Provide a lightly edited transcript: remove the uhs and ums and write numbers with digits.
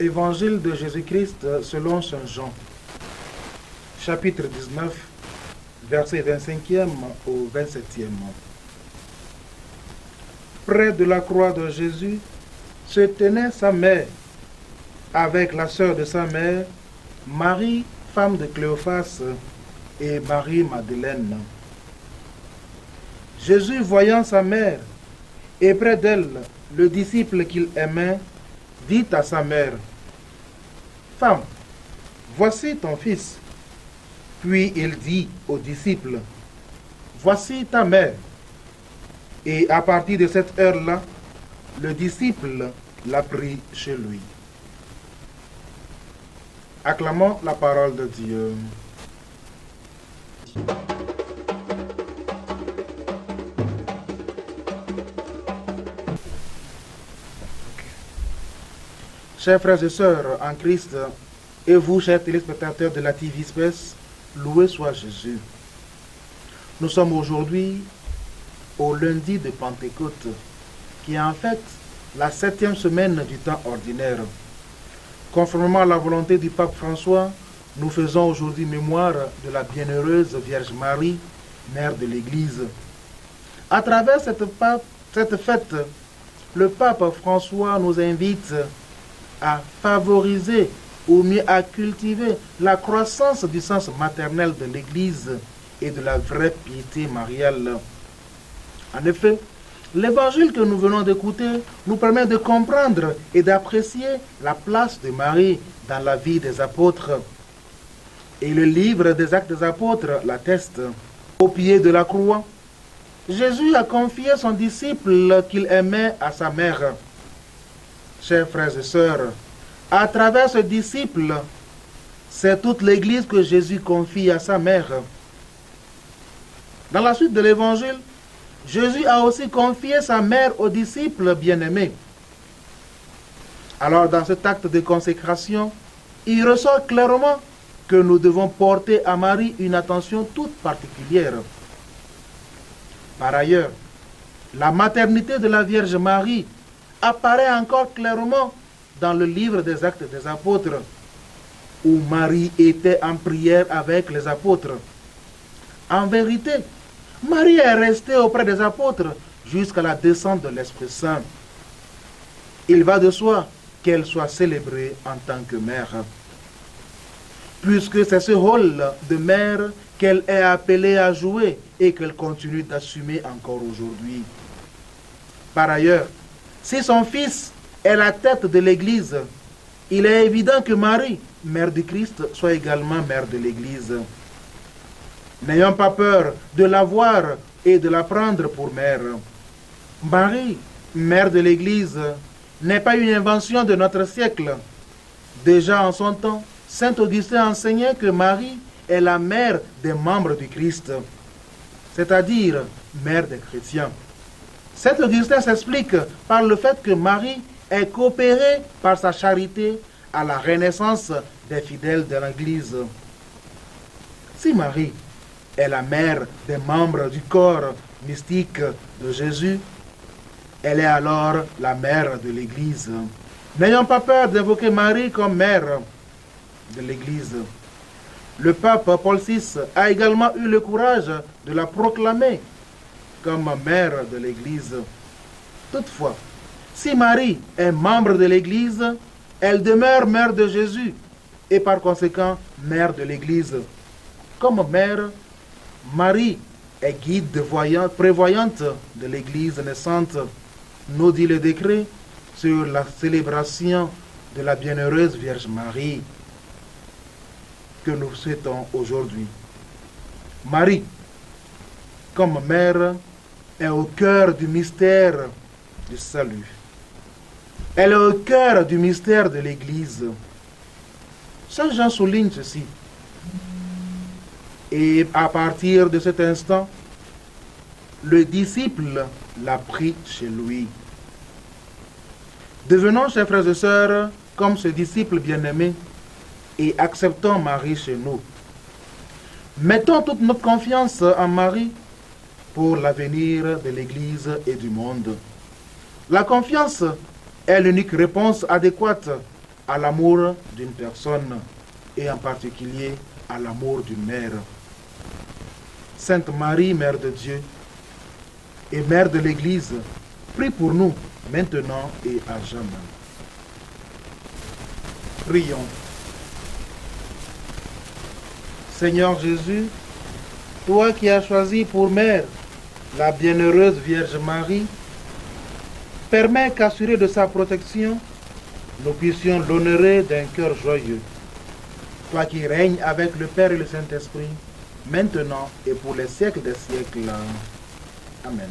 Évangile de Jésus-Christ selon Saint Jean, chapitre 19, verset 25e au 27e. Près de la croix de Jésus se tenait sa mère, avec la sœur de sa mère, Marie, femme de Cléophas, et Marie-Madeleine. Jésus, voyant sa mère, et près d'elle le disciple qu'il aimait, dit à sa mère, « Femme, voici ton fils. » Puis il dit au disciple, « Voici ta mère. » Et à partir de cette heure-là, le disciple l'a pris chez lui. Acclamons la parole de Dieu. Chers frères et sœurs en Christ, et vous, chers téléspectateurs de la TV Space, loué soit Jésus. Nous sommes aujourd'hui au lundi de Pentecôte, qui est en fait la 7e semaine du temps ordinaire. Conformément à la volonté du pape François, nous faisons aujourd'hui mémoire de la bienheureuse Vierge Marie, mère de l'Église. À travers cette fête, le pape François nous invite à favoriser ou mieux à cultiver la croissance du sens maternel de l'Église et de la vraie piété mariale. En effet, l'évangile que nous venons d'écouter nous permet de comprendre et d'apprécier la place de Marie dans la vie des apôtres. Et le livre des Actes des Apôtres l'atteste. Au pied de la croix, Jésus a confié son disciple qu'il aimait à sa mère. Chers frères et sœurs, à travers ce disciple, c'est toute l'Église que Jésus confie à sa mère. Dans la suite de l'Évangile, Jésus a aussi confié sa mère aux disciples bien-aimés. Alors, dans cet acte de consécration, il ressort clairement que nous devons porter à Marie une attention toute particulière. Par ailleurs, la maternité de la Vierge Marie apparaît encore clairement dans le livre des Actes des Apôtres, où Marie était en prière avec les apôtres. En vérité, Marie est restée auprès des apôtres jusqu'à la descente de l'Esprit Saint. Il va de soi qu'elle soit célébrée en tant que mère, puisque c'est ce rôle de mère qu'elle est appelée à jouer et qu'elle continue d'assumer encore aujourd'hui. Par ailleurs, si son fils est la tête de l'Église, il est évident que Marie, mère du Christ, soit également mère de l'Église. N'ayons pas peur de la voir et de la prendre pour mère. Marie, mère de l'Église, n'est pas une invention de notre siècle. Déjà en son temps, saint Augustin enseignait que Marie est la mère des membres du Christ, c'est-à-dire mère des chrétiens. Saint Augustin s'explique par le fait que Marie est coopérée par sa charité à la renaissance des fidèles de l'Église. Si Marie est la mère des membres du corps mystique de Jésus, elle est alors la mère de l'Église. N'ayons pas peur d'évoquer Marie comme mère de l'Église. Le pape Paul VI a également eu le courage de la proclamer comme mère de l'Église. Toutefois, si Marie est membre de l'Église, elle demeure mère de Jésus et par conséquent mère de l'Église. Comme mère, Marie est guide prévoyante de l'Église naissante, nous dit le décret sur la célébration de la bienheureuse Vierge Marie que nous souhaitons aujourd'hui. Marie, comme mère, est au cœur du mystère du salut. Elle est au cœur du mystère de l'Église. Saint Jean souligne ceci. Et à partir de cet instant, le disciple l'a pris chez lui. Devenons, chers frères et sœurs, comme ce disciple bien-aimé et acceptons Marie chez nous. Mettons toute notre confiance en Marie pour l'avenir de l'Église et du monde. La confiance est l'unique réponse adéquate à l'amour d'une personne et en particulier à l'amour d'une mère. Sainte Marie, Mère de Dieu et Mère de l'Église, prie pour nous maintenant et à jamais. Prions. Seigneur Jésus, toi qui as choisi pour mère la bienheureuse Vierge Marie, permets qu'assurés de sa protection, nous puissions l'honorer d'un cœur joyeux. Toi qui règnes avec le Père et le Saint-Esprit, maintenant et pour les siècles des siècles. Amen.